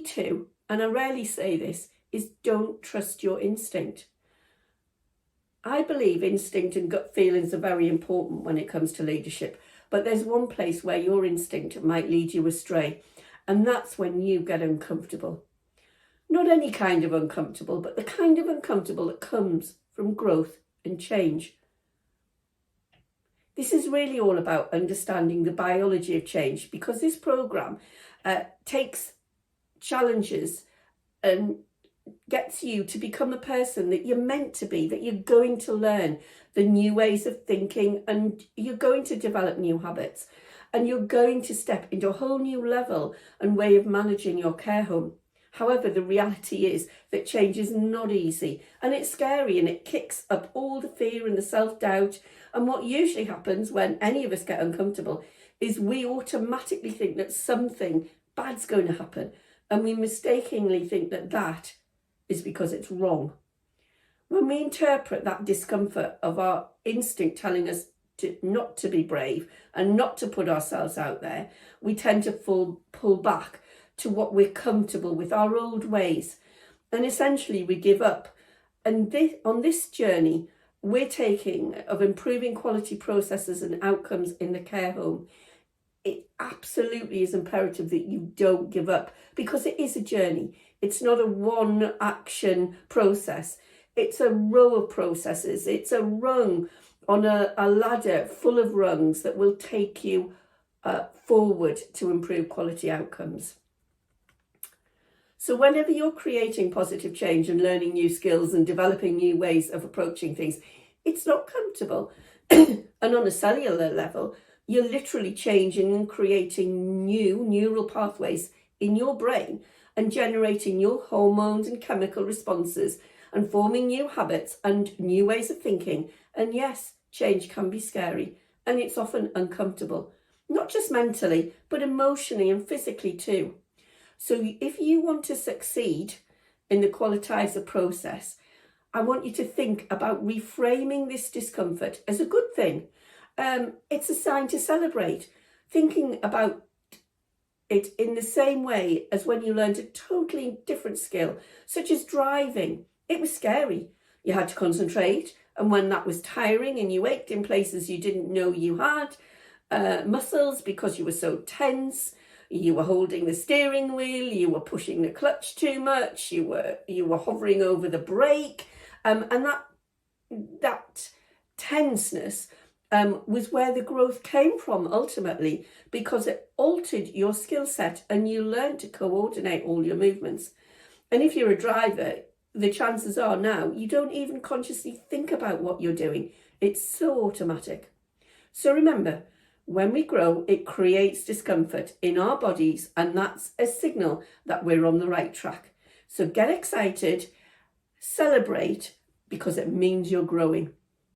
to, and I rarely say this, is don't trust your instinct. I believe instinct and gut feelings are very important when it comes to leadership, but there's one place where your instinct might lead you astray, and that's when you get uncomfortable. Not any kind of uncomfortable, but the kind of uncomfortable that comes from growth and change. This is really all about understanding the biology of change, because this programme takes challenges and gets you to become the person that you're meant to be, that you're going to learn the new ways of thinking, and you're going to develop new habits, and you're going to step into a whole new level and way of managing your care home. However, the reality is that change is not easy, and it's scary, and it kicks up all the fear and the self-doubt. And what usually happens when any of us get uncomfortable is we automatically think that something bad's going to happen, and we mistakenly think that that is because it's wrong. When we interpret that discomfort of our instinct telling us not to be brave and not to put ourselves out there, we tend to pull back to what we're comfortable with, our old ways, and essentially we give up. And on this journey we're taking of improving quality processes and outcomes in the care home, it absolutely is imperative that you don't give up, because it is a journey. It's not a one action process. It's a row of processes. It's a rung on a ladder full of rungs that will take you forward to improve quality outcomes. So whenever you're creating positive change and learning new skills and developing new ways of approaching things, it's not comfortable. And on a cellular level, you're literally changing and creating new neural pathways in your brain and generating new hormones and chemical responses and forming new habits and new ways of thinking. And yes, change can be scary, and it's often uncomfortable, not just mentally, but emotionally and physically too. So if you want to succeed in the qualitizer process, I want you to think about reframing this discomfort as a good thing. It's a sign to celebrate, thinking about it in the same way as when you learned a totally different skill, such as driving. It was scary. You had to concentrate, and when that was tiring and you ached in places you didn't know you had, muscles because you were so tense, you were holding the steering wheel, you were pushing the clutch too much, you were hovering over the brake, and that tenseness was where the growth came from ultimately, because it altered your skill set and you learned to coordinate all your movements. And if you're a driver, the chances are now you don't even consciously think about what you're doing. It's so automatic. So remember, when we grow, it creates discomfort in our bodies, and that's a signal that we're on the right track. So get excited, celebrate, because it means you're growing.